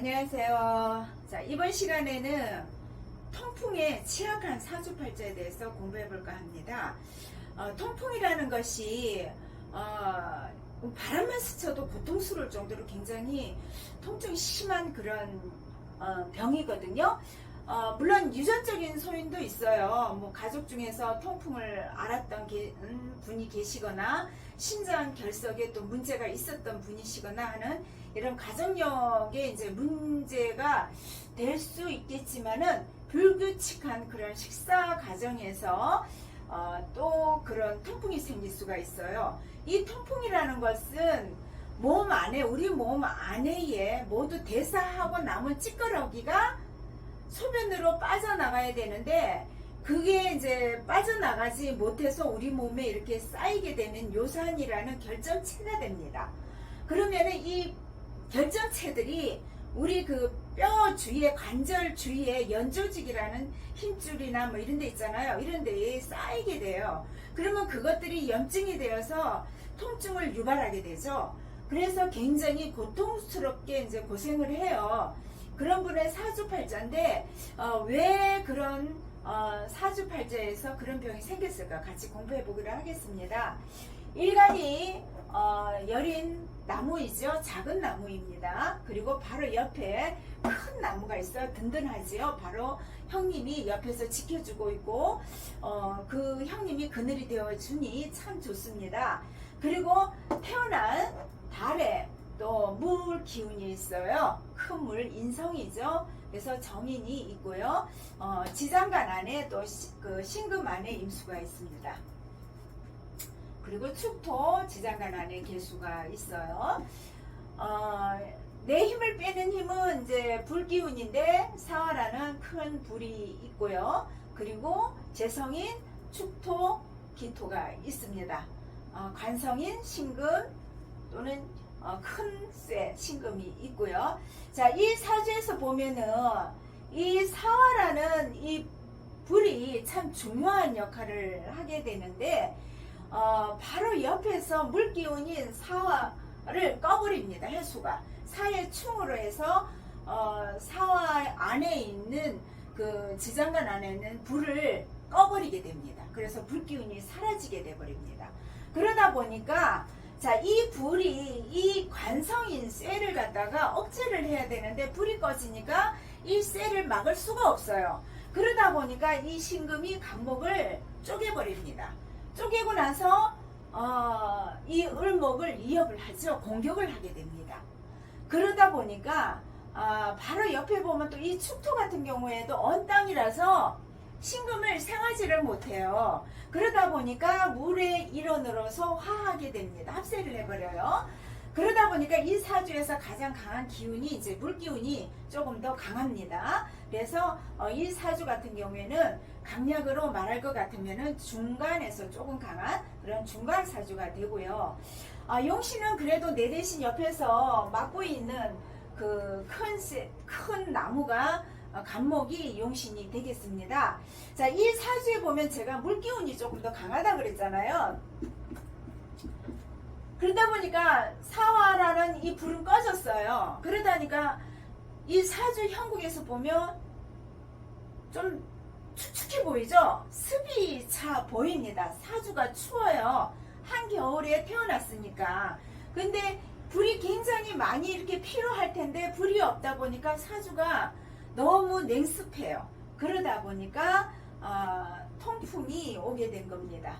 안녕하세요. 자, 이번 시간에는 통풍에 취약한 사주팔자에 대해서 공부해 볼까 합니다. 통풍이라는 것이 바람만 스쳐도 고통스러울 정도로 굉장히 통증이 심한 그런 병이거든요. 물론 유전적인 소인도 있어요. 뭐 가족 중에서 통풍을 앓았던 분이 계시거나 신장 결석에 또 문제가 있었던 분이시거나 하는 이런 가족력에 이제 문제가 될 수 있겠지만은 불규칙한 그런 식사 과정에서 또 그런 통풍이 생길 수가 있어요. 이 통풍이라는 것은 몸 안에, 우리 몸 안에 모두 대사하고 남은 찌꺼러기가 소변으로 빠져나가야 되는데, 그게 이제 빠져나가지 못해서 우리 몸에 이렇게 쌓이게 되는 요산이라는 결정체가 됩니다. 그러면은 이 결정체들이 우리 그 뼈 주위에, 관절 주위에 연조직이라는 힘줄이나 뭐 이런 데 있잖아요. 이런 데에 쌓이게 돼요. 그러면 그것들이 염증이 되어서 통증을 유발하게 되죠. 그래서 굉장히 고통스럽게 이제 고생을 해요. 그런 분의 사주팔자인데 왜 그런 사주팔자에서 그런 병이 생겼을까 같이 공부해 보기로 하겠습니다. 일간이 여린 나무이죠. 작은 나무입니다. 그리고 바로 옆에 큰 나무가 있어요. 든든하지요. 바로 형님이 옆에서 지켜주고 있고 그 형님이 그늘이 되어주니 참 좋습니다. 그리고 태어난 달에 또 물 기운이 있어요. 큰 물, 인성이죠. 그래서 정인이 있고요. 지장간 안에 또 그 신금 안에 임수가 있습니다. 그리고 축토, 지장간 안에 개수가 있어요. 내 힘을 빼는 힘은 이제 불기운인데 사화라는 큰 불이 있고요. 그리고 재성인 축토, 기토가 있습니다. 관성인 신금 또는 큰 쇠, 신금이 있고요. 자, 이 사주에서 보면은 이 사화라는 이 불이 참 중요한 역할을 하게 되는데, 바로 옆에서 물기운인 사화를 꺼버립니다. 해수가 사의 충으로 해서 사화 안에 있는 그 지장간 안에 있는 불을 꺼버리게 됩니다. 그래서 불기운이 사라지게 돼버립니다. 그러다 보니까 자, 이 불이 이 관성인 쇠를 갖다가 억제를 해야 되는데 불이 꺼지니까 이 쇠를 막을 수가 없어요. 그러다 보니까 이 신금이 간목을 쪼개버립니다. 쪼개고 나서 이 을목을 이협을 하죠. 공격을 하게 됩니다. 그러다 보니까 바로 옆에 보면 또 이 축토 같은 경우에도 언 땅이라서 신금을 생하지를 못해요. 그러다 보니까 물의 일원으로서 화하게 됩니다. 합세를 해버려요. 그러다 보니까 이 사주에서 가장 강한 기운이 이제 물기운이 조금 더 강합니다. 그래서 이 사주 같은 경우에는 강약으로 말할 것 같으면은 중간에서 조금 강한 그런 중간 사주가 되고요. 용신은 그래도 내 대신 옆에서 막고 있는 그 큰 나무가 간목이 용신이 되겠습니다. 자, 이 사주에 보면 제가 물기운이 조금 더 강하다 그랬잖아요. 그러다 보니까 사화라는 이 불은 꺼졌어요. 그러다니까 이 사주 형국에서 보면 좀 축축해 보이죠? 습이 차 보입니다. 사주가 추워요. 한겨울에 태어났으니까. 근데 불이 굉장히 많이 이렇게 필요할 텐데 불이 없다 보니까 사주가 너무 냉습해요. 그러다 보니까 통풍이 오게 된 겁니다.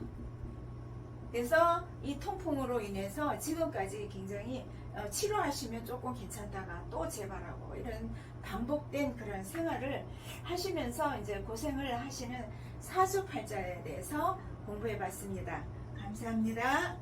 그래서 이 통풍으로 인해서 지금까지 굉장히 치료하시면 조금 괜찮다가 또 재발하고 이런 반복된 그런 생활을 하시면서 이제 고생을 하시는 사주팔자에 대해서 공부해 봤습니다. 감사합니다.